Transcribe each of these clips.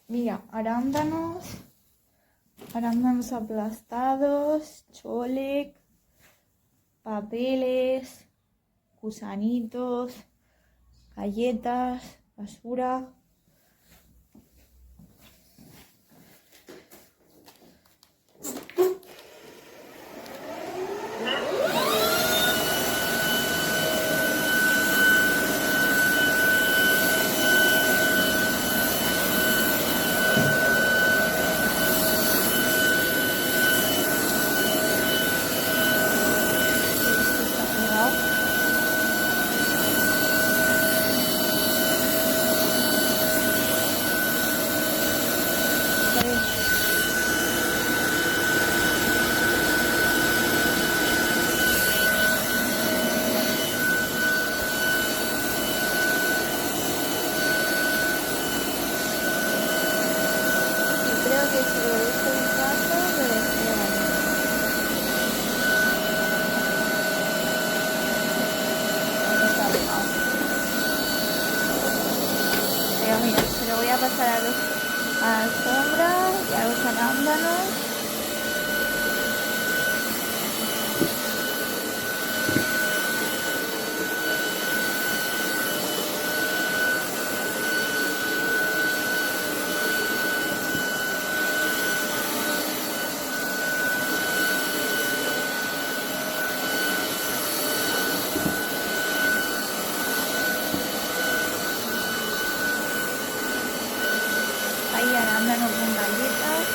Mira, arándanos aplastados, cholec, papeles, gusanitos, galletas, basura. Creo que si lo dejo un rato, lo despegan. Pero mira, se lo voy a pasar a la alfombra y a los arándanos. Ahí arándanos con galletas.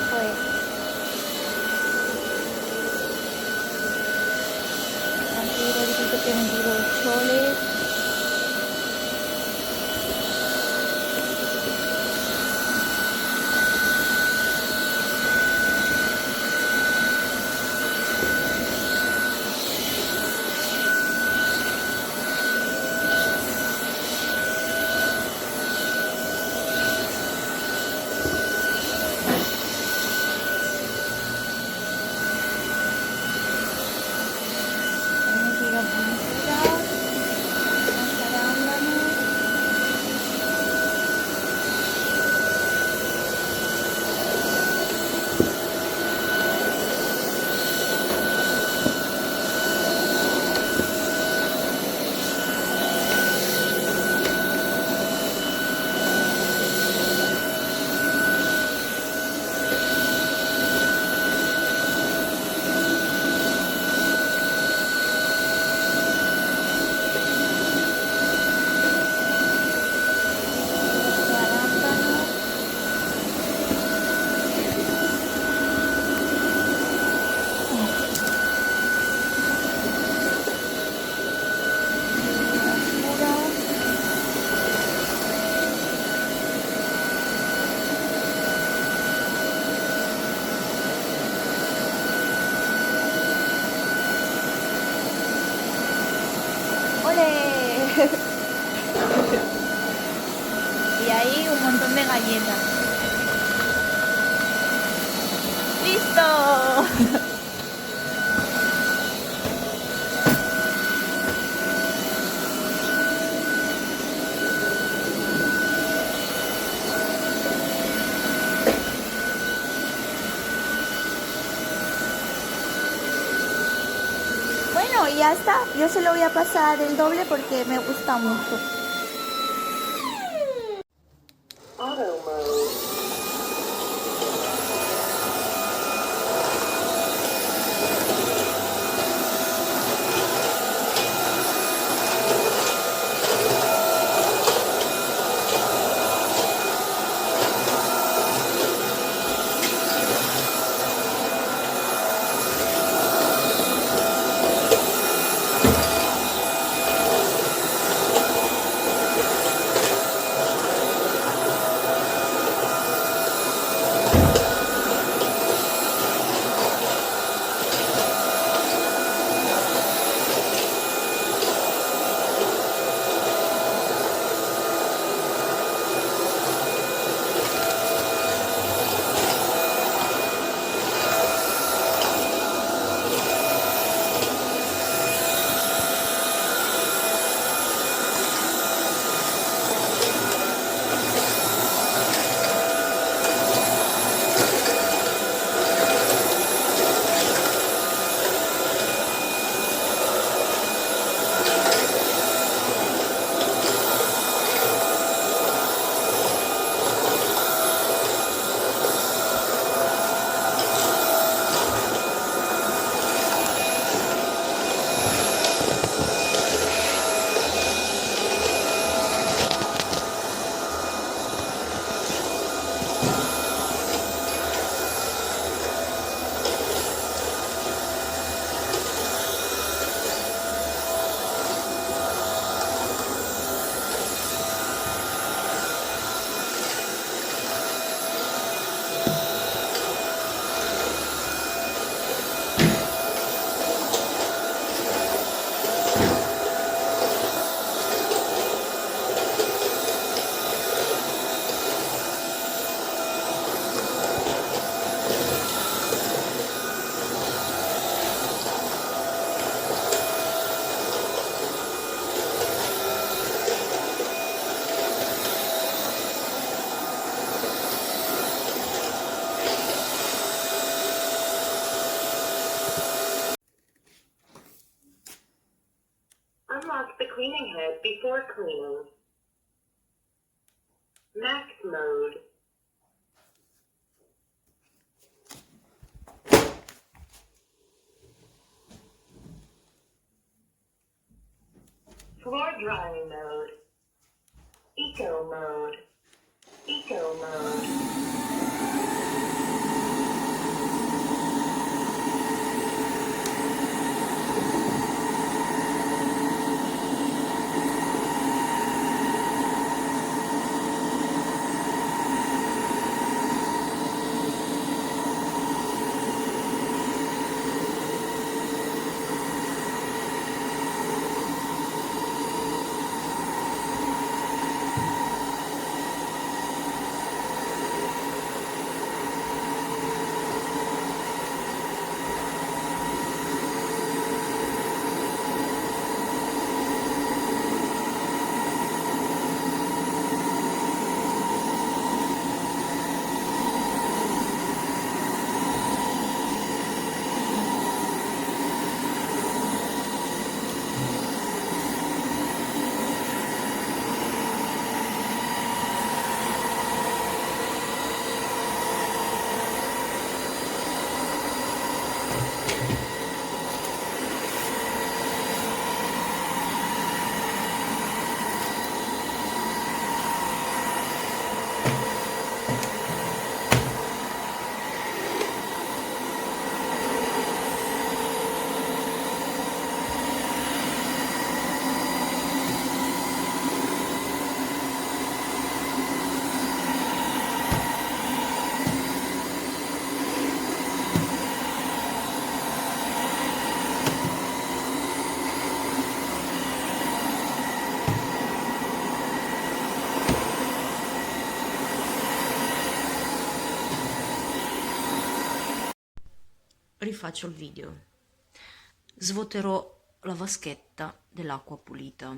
Pues aquí ahorita que he metido el chole. ¡Ole! Y ahí un montón de galletas. ¡Listo! Bueno, y ya está. Yo se lo voy a pasar el doble porque me gusta mucho. Auto mode. Max mode. Floor drying mode. Eco mode. Eco mode. Rifaccio il video. Svuoterò la vaschetta dell'acqua pulita.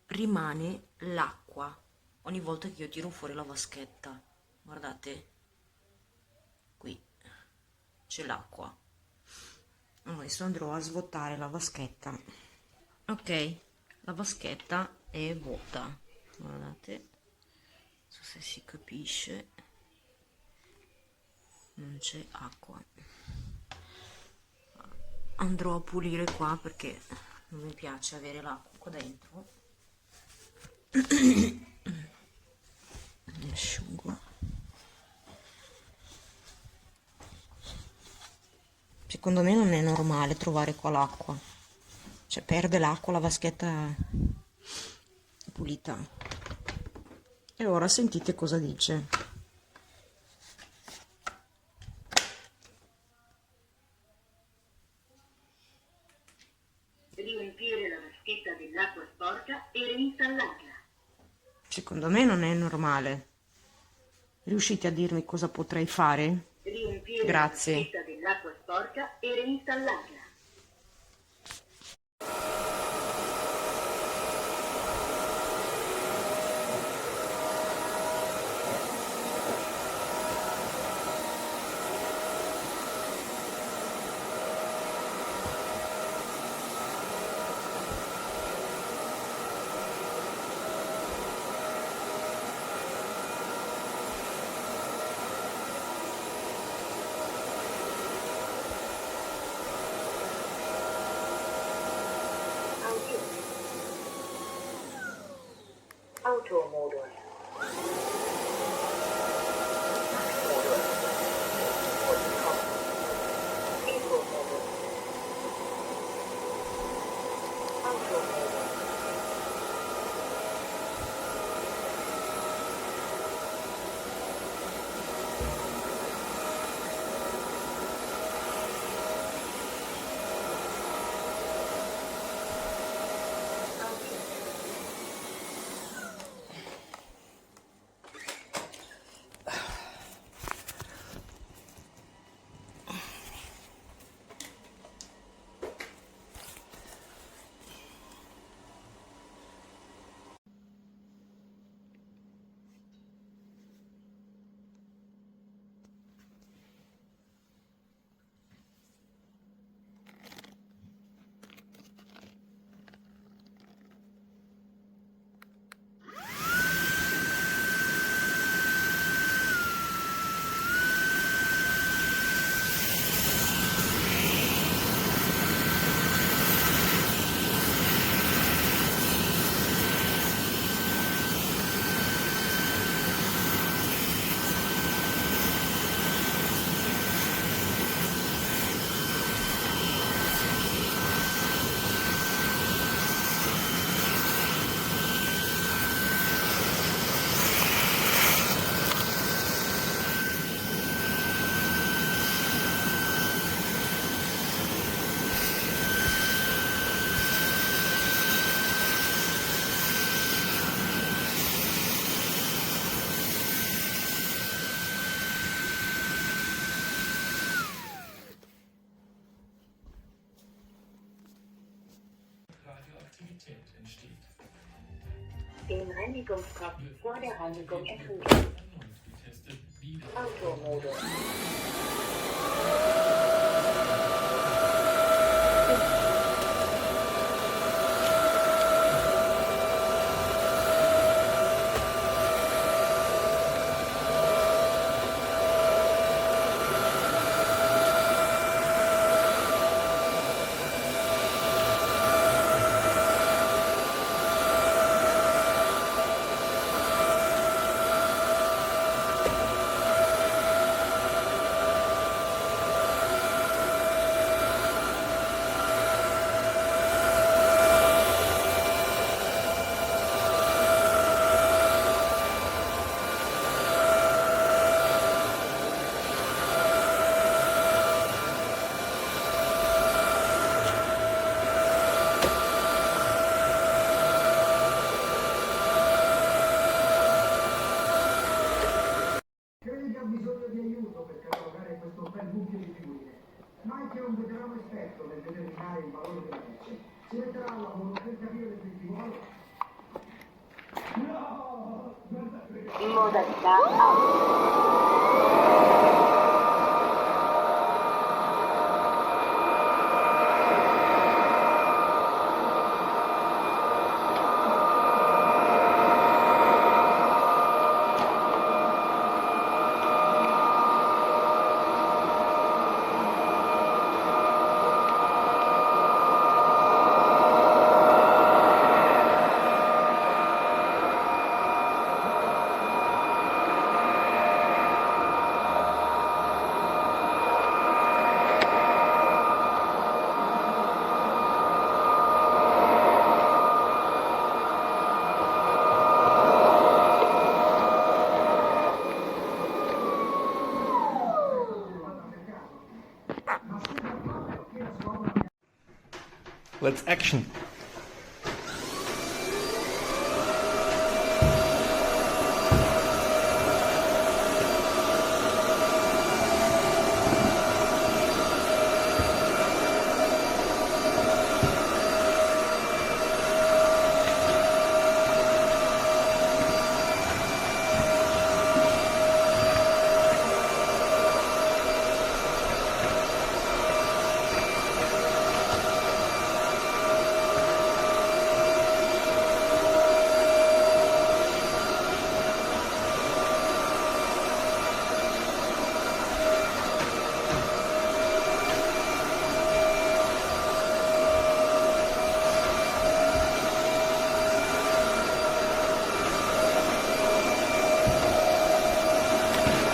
Rimane l'acqua ogni volta che io tiro fuori la vaschetta. Guardate, qui c'è l'acqua. Adesso andrò a svuotare la vaschetta. Ok, la vaschetta è vuota. Guardate, non so se si capisce. Non c'è acqua. Andrò a pulire qua perché non mi piace avere l'acqua qua dentro. Mi asciugo. Secondo me non è normale trovare qua l'acqua, cioè perde l'acqua la vaschetta pulita. E ora sentite cosa dice. Riempire la vaschetta dell'acqua sporca e reinstallarla. Secondo me non è normale. Riuscite a dirmi cosa potrei fare? Riempire Grazie. la vaschetta dell'acqua sporca e reinstallarla. Auto modus. Eco modus. Auto modus. Im Reinigungskopf vor der Reinigung erfüllen. Automodus. Credi che ha bisogno di aiuto per catalogare questo bel mucchio di figurine, ma è che un veterano esperto nel determinare il valore della merce si metterà al lavoro per capire l'effettivo valore. No! Modalità auto. Let's action.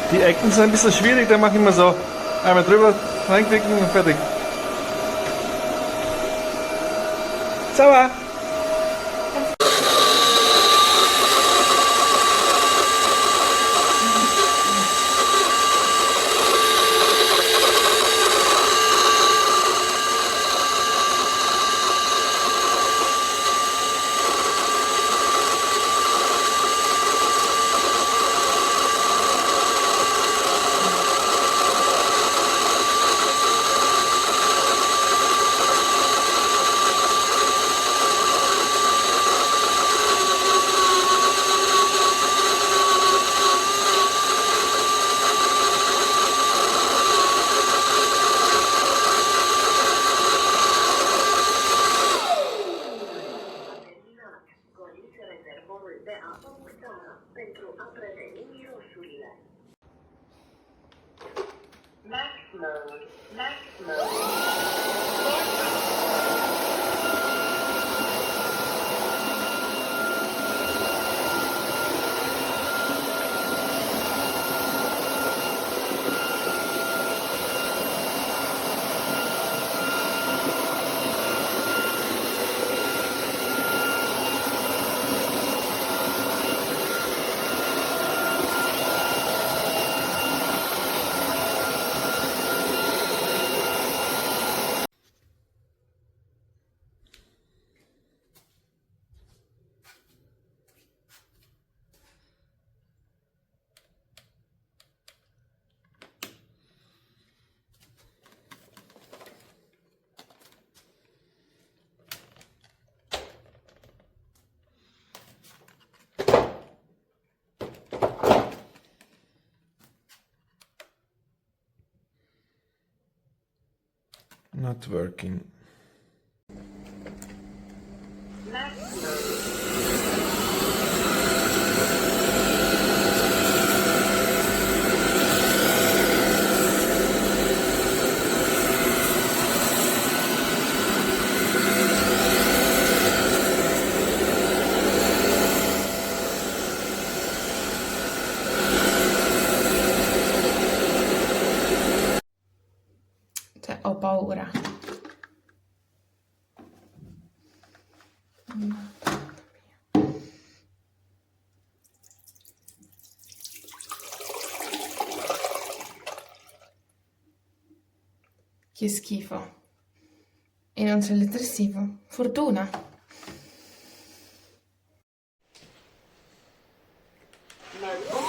Die Ecken sind ein bisschen schwierig, da mache ich immer so. Einmal drüber, reinklicken und fertig. Sauber! Golice rezerwowy BA Punktona pentru a preveni mirosurile. Max mode. Max mode. Not working. Cioè, ho paura. Che schifo. E non c'è il detersivo. Fortuna. Nel